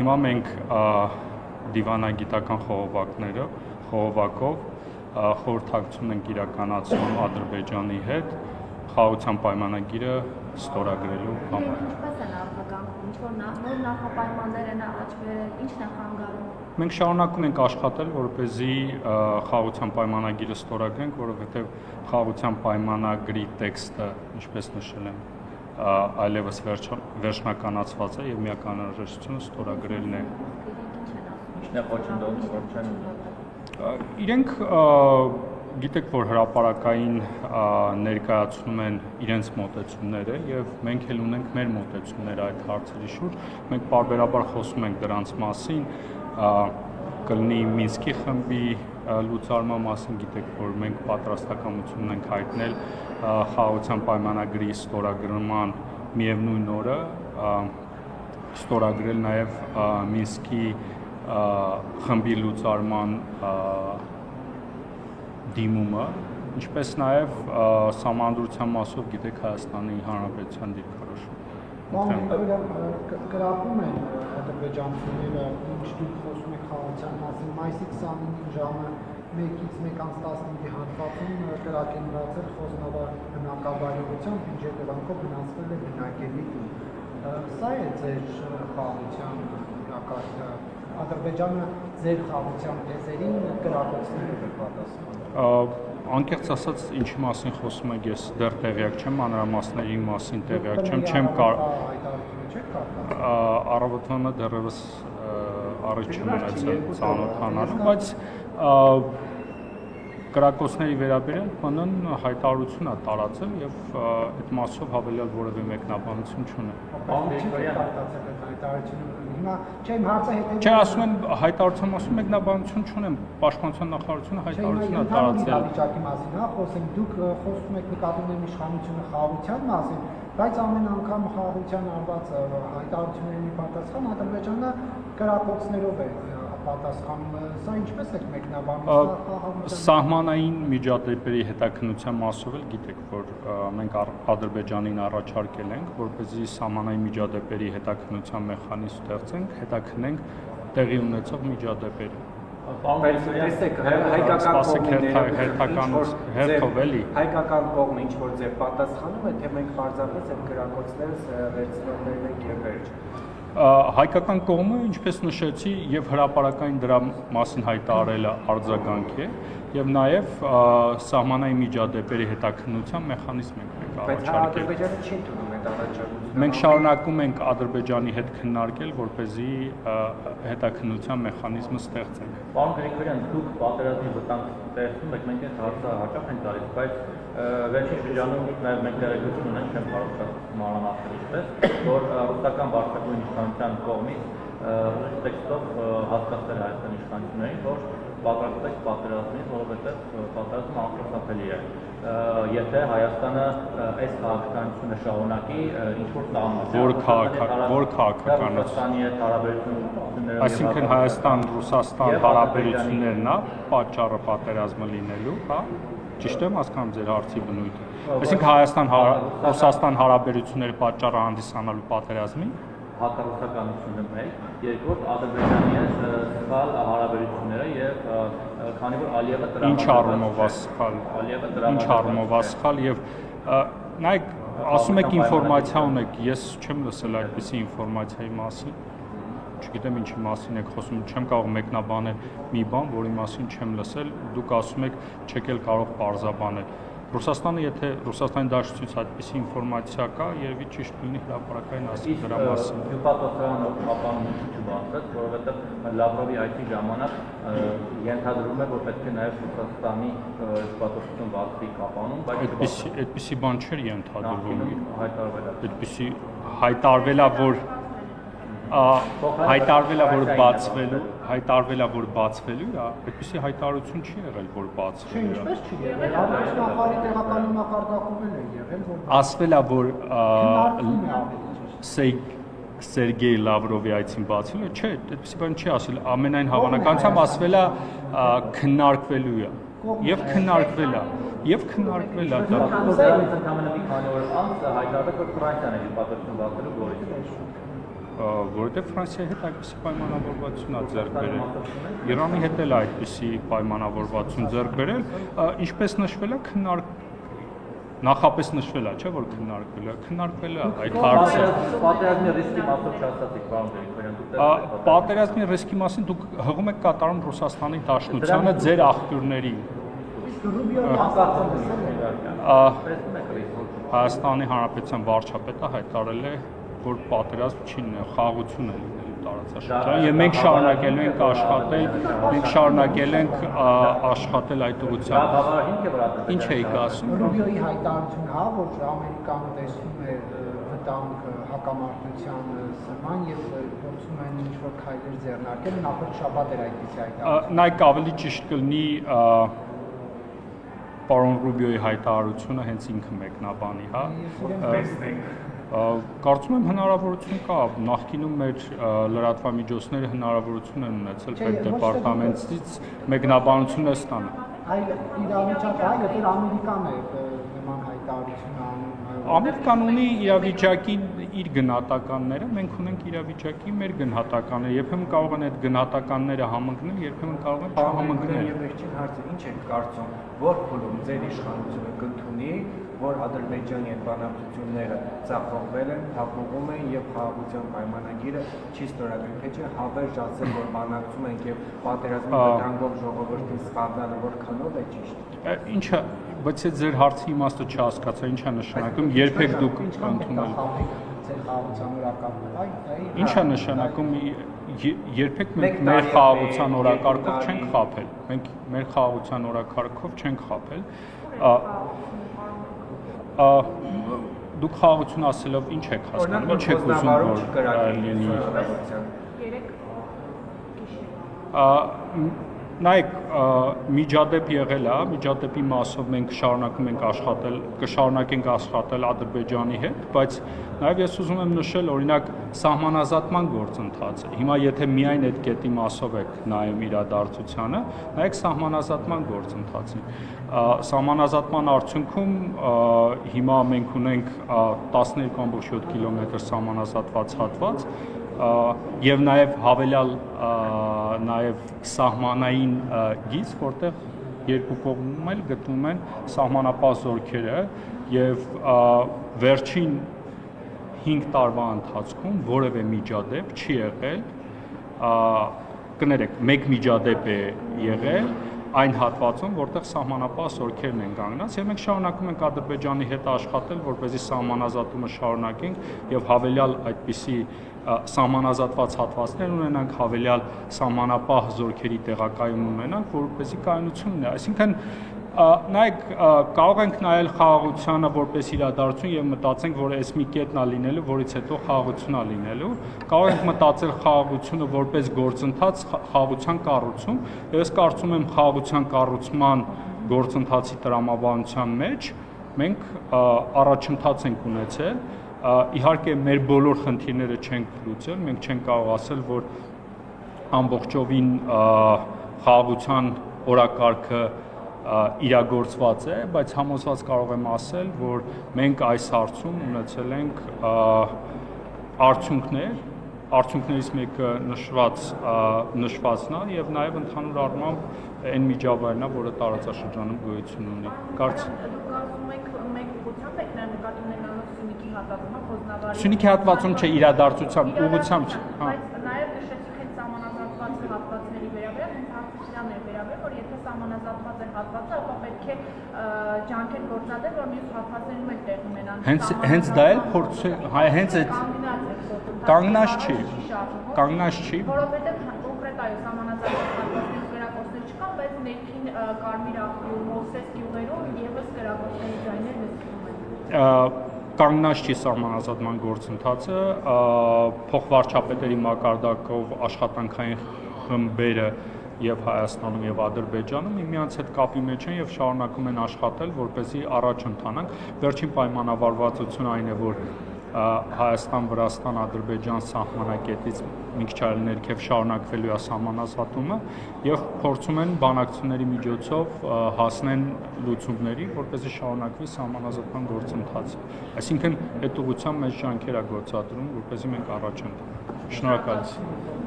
Հիմա մենք դիվանագիտական խողովակով խորհրդակցություն ենք իրականացնում Ադրբեջանի հետ խաղաղության պայմանագիրը ստորագրելու համար։ Ինչպես են արձագանքում, ինչ-որ նոր նախապայմաններ են առաջ բերել, ի՞նչն է խանգարում։ Մենք շարունակում ենք աշխատել, որպեսզի խաղաղության պայմանագիրը ստորագրենք, որովհետև խաղաղության պայմանագրի տեքստը, ինչպես նշել եմ, այլևս վերջնականացված է եւ միակ անհրաժեշտությունը ստորագրելն է։ Ինչն է խոչընդոտում, որ չեն Իրենք գիտեք, որ հրապարակային ներկայացնում են իրենց մոտեցումները եւ մենք էլ ունենք մեր մոտեցումները այդ հարցերի շուրջ։ Մենք պարբերաբար խոսում ենք դրանց մասին, կլինի Մինսկի խմբի լուծարման մասին, գիտեք, որ մենք պատրաստակամություն ենք հայտնել խաղաղության պայմանագրի ստորագրման միևնույն օրը ստորագրել նաեւ Մինսկի խմբի լուծարման դիմումը, ինչպես նաև սահմանադրության մասով գիտեք Հայաստանի Հանրապետության դիրքորոշումը։ Կրակում են ադրբեջանցիները, ինչ դուք խոսում եք խաղաղության մասին, մայիսի 29-ին ժամը 1-ից 1:15-ի հատվածում կրակ են մնացել Խոզնավար բնակավայրությամբ, ինչ հետևանքով վնասվել է բնակելի տուն։ Սա է ձեր խաղաղության իրակարգը։ Ադրբեջանը ձեր խաղաղության թեզերին կրակոցները պատասխանում։ Անկեղծ ասած, ինչի մասին խոսում եք, ես դեռ տեղյակ չեմ, մանրամասների մասին տեղյակ չեմ, առավոտվանը դեռևս առիթ չեմ ունեցել ծանոթանալու, բայց կրակոցների վերաբերյալ ՄՆ-ն հայտարարություն է տարածել եւ այդ մասով հավելյալ որևէ մեկնաբանություն չունեմ։ Չէ, ասում եմ հայտարարության մասում մեկնաբանություն չունեմ, Պաշտպանության նախարարությունը հայտարարություն է տարածել։ Վիճակի մասին, հա, խոսենք, դուք խոսում եք նկատում եք իշխանությունը խաղաղության մասին, բայց ամեն անգամ խաղաղության արված հայտարարությունների պատասխան Ադրբեջանը կրակոցներով է պատասխանում, սա ինչպես եք մեկնաբանում, Սահմանային միջադեպերի հետաքննության մասով էլ գիտեք, որ մենք Ադրբեջանին առաջարկել ենք, որպեսզի սահմանային միջադեպերի հետաքննության մեխանիզմ ստեղծենք, հետաքննենք տեղի ունեցող միջադեպերը։ Հայկական կողմը ինչ-որ ձեր պատասխանում է, թե մենք պարզապես այդ կրակոցները վերցնողներն ենք եւ վերջ։ Հայկական կողմը, ինչպես նշեցի, եւ հրապարակային դրա մասին հայտարարելը արձագանք է եւ նաեւ սահմանային միջադեպերի հետաքննության մեխանիզմ ենք առաջարկել։ Բայց Ադրբեջանը չի ընդունում այդ առաջարկությունը։ Մենք շարունակում ենք Ադրբեջանի հետ քննարկել, որպեսզի հետաքննության մեխանիզմը ստեղծենք։ Պարոն Գրիգորյան, դուք պատերազմի վտանգ ստեղծում եք, մենք այդ հարցը հաճախ ենք տալիս, բայց վերջին շրջանում նաև մենք տեղեկություն ունենք, չեմ կարող մանրամասնել ինչպես, որ ռուսական վարչապետի իշխանության կողմից տեքստով հասկացել Հայաստանի իշխանություններին, որ պատրաստվեք պատերազմից, որովհետև պատերազմը անխուսափելի է։ Եթե Հայաստանը այս քաղաքականությունը շարունակի, ինչ-որ քաղաքականություն, այսինքն Հայաստան-Ռուսաստան հարաբերություններն է պատճառը պատերազմը լինելու, հա, ճիշտ եմ հասկանում ձեր հարցի բնույթը։ Այսինքն Հայաստան-Ռուսաստան հարաբերությունները պատճառը հանդիսանալու պատերազմի հակառուսականությունը մեկ, երկրորդ Ադրբեջանի հետ սխալ հարաբերությունները եւ քանի որ Ալիևը դրա ինչ առումով է սխալ եւ նայեք ասում եք ինֆորմացիա ունեք, ես չեմ լսել այդպիսի ինֆորմացիայի մասին, չգիտեմ ինչի մասին եք խոսում, չեմ կարող մեկնաբանել մի բան, որի մասին չեմ լսել, դուք ասում եք չեք էլ կարող պարզաբանել։ Ռուսաստանը, եթե Ռուսաստանի դաշնությունից այդպիսի ինֆորմացիա կա, երևի ճիշտ լինի հրապարակային ասել դրա մասին։ Հյուպատոսարանը կապանումը չբացվեց, որովհետև Լավրովի այցի ժամանակ ենթադրվում է, որ պետք է նաև Ռուսաստանի հյուպատոսություն բացվի կապանում, բայց այդպիսի բան չէր ենթադրվում։ Այդպիսի հայտարարվելա, որ հայտարարվելա, որ բացվելու է, այդպիսի հայտարարություն չի եղել, որ բացվելու է։ Ինչպես չի եղել, նախարարի տեղականում մակարդակում է եղել, որ ասվել է, որ Սերգեյ Լավրովի այցին բացվելու է, չէ, այդպիսի բան չի ասել, ամենայն հավանականությամբ ասվել է քննարկվելու է։ Եվ քննարկվել է դա։ Ընդամենը մի քանի օր անց հայտարարվեց, որ Ֆրանսիան է հյուպատոսություն բացելու գորի։ որովհետև Ֆրանսիայի հետ այդպիսի պայմանավորվածություն է ձեռք բերել։ Իրանի հետ էլ այդպիսի պայմանավորվածություն ձեռք բերել, ինչպես նշվել է, նախապես նշվել է, չէ՞ որ քննարկվել է այդ հարցը։ Պատերազմի ռիսկի մասով չասացիք, պարոն Գրիգորյան, դուք Պատերազմի ռիսկի մասին դուք հղում եք կատարում Ռուսաստանի Դաշնությանը ձեր աղբյուրների։ Հայաստանի Հանրապետության վարչապետը հայտարարել է, որ պատերազմ չի լինել, խաղաղություն է լինելու տարածաշրջանում, եւ մենք շարունակելու ենք աշխատել այդ ուղղությամբ։ Ինչ էիք ասում։ Ռուբիոյի հայտարարությունը հա, որ Ամերիկան տեսնում է վտանգ հակամարտության սրման եւ փորձում են ինչ-որ քայլեր ձեռնարկել, նախորդ շաբաթ էր այդպիսի հայտարարություն։ Նայեք, ավելի ճիշտ կլինի պարոն Ռուբիոյի հայտարարությունը հենց ինքը մեկնաբանի, հա։ Կարծում եմ հնարավորություն կա, նախկինում մեր լրատվամիջոցները հնարավորություն են ունեցել պետդեպարտամենտից մեկնաբանությունը ստանալ։ Այլ իրավիճակը, եթե Ամերիկան է նման հայտարարություն անում, Ամերիկան ունի իրավիճակի իր գնահատականները, մենք ունենք իրավիճակի մեր գնահատականները, երբեմն կարող են այդ գնահատականները համընկնել, երբեմն կարող են չհամընկնել։ Եվ վերջին հարցը, ինչ եք կարծում, որ փուլում ձեր իշխանությունը կընդունի, որ Ադրբեջանի այդ բանակցությունները ձախողվել են, փակուղում են եւ խաղաղության պայմանագիրը չի ստորագրել, թե չէ հավերժ ասել, որ բանակցում ենք եւ պատերազմի վտանգով ժողովրդին սխալվելը որքանով է ճիշտ։ Ինչը, բայց այդ ձեր հարցի իմաստը չհասկացա, ինչ է նշանակում, երբեք դուք ընդունել։ Ինչ է նշանակում, երբեք մենք մեր խաղաղության օրակարգով չենք խաբել։ Մենք մեր խաղաղության օրակարգով չենք խաբել։ Դուք խաղաղություն ասելով ինչ եք հասկանում, ինչ եք ուզում որ լինի։ Նայեք, միջադեպ եղել է, միջադեպի մասով մենք շարունակում ենք աշխատել, կշարունակենք աշխատել Ադրբեջանի հետ, բայց նաև ես ուզում եմ նշել, օրինակ, սահմանազատման գործընթացը։ Հիմա եթե միայն այդ կետի մասով եք նայում իրադարձությանը, նայեք սահմանազատման գործընթացին։ Սահմանազատման արդյունքում հիմա մենք ունենք 12.7 կիլոմետր սահմանազատված հատված, եւ նաեւ հավելյալ նաեւ սահմանային գիծ, որտեղ երկու կողմում էլ գտնվում են սահմանապահ զորքերը եւ վերջին 5 տարվա ընթացքում որևէ միջադեպ չի եղել, կներեք, մեկ միջադեպ է եղել այն հատվածում, որտեղ սահմանապահ զորքերն են կանգնած, եւ մենք շարունակում ենք Ադրբեջանի հետ աշխատել, որպեսզի սահմանազատումը շարունակենք եւ հավելյալ այդպիսի սահմանազատված հատվածներ ունենանք, հավելյալ սահմանապահ զորքերի տեղակայում ունենանք, որպեսզի կայունություն ունենա։ Այսինքն նայեք, կարող ենք նայել խաղաղությանը որպես իրադարձություն եւ մտածենք, որ այս մի կետն է լինելու, որից հետո խաղաղություն է լինելու։ Կարող ենք մտածել խաղաղությունը որպես գործընթաց, խաղաղության կառուցում։ Ես կարծում եմ խաղաղության կառուցման գործընթացի տրամաբանության մեջ մենք առաջընթաց ենք ունեցել։ Իհարկե մեր բոլոր խնդիրները չենք լուծել, մենք չենք կարող ասել, որ ամբողջովին խաղաղության օրակարգը իրագործված է, բայց համոզված կարող եմ ասել, որ մենք այս հարցում ունեցել ենք արդյունքներ, արդյունքներից մեկը նշվածն է եւ նաեւ ընդհանուր առմամբ այն միջավայրն է, որը տարածաշրջանում գոյություն ունի։ Կարծում եք մեկ ուղղությամբ եք նկատի ունենալու Սյունիքի հատվածում, Խոզնավարի։ Սյունիքի հատվածում չէ, իրադարձության ուղղությամբ չէ։ Բայց նաեւ նշեցիք հենց սահմանազատված հատվածների վերաբերյալ, հենց հարցությանն է վերաբերյալ, որ եթե սահմանազատված է հատվածը, ապա պետք է ջանքեր գործադրել, որ մյուս հատվածներում էլ տեղ ունենան։ Հենց դա էլ փորձ է, հենց այդ կանգնած չի։ Որովհետեւ կոնկրետ այո սահմանազատված հատվածներից վերակոսներ չկան, բայց ներքին Կարմիր աղբյուր, Մովսես գյուղերում եւս վերակոսների ձայներ լսվում են։ Կանգնած չի սահմանազատման գործընթացը, փոխվարչապետերի մակարդակով աշխատանքային խմբերը եւ Հայաստանում եւ Ադրբեջանում միմյանց հետ կապի մեջ են եւ շարունակում են աշխատել, որպեսզի առաջ ընթանանք։ Վերջին պայմանավորվածությունը այն է, որ Հայաստան, Վրաստան, Ադրբեջան սահմանակետից մի քիչ այլ ներքև շարունակվելու է սահմանազատումը եւ փորձում են բանակցությունների միջոցով հասնեն լուծումների, որպեսզի շարունակվի սահմանազատման գործընթացը։ Այսինքն այդ ուղղությամբ մեծ ջանքեր է գործադրում, որպեսզի մենք առաջ ընթանանք։ Շնորհակալություն։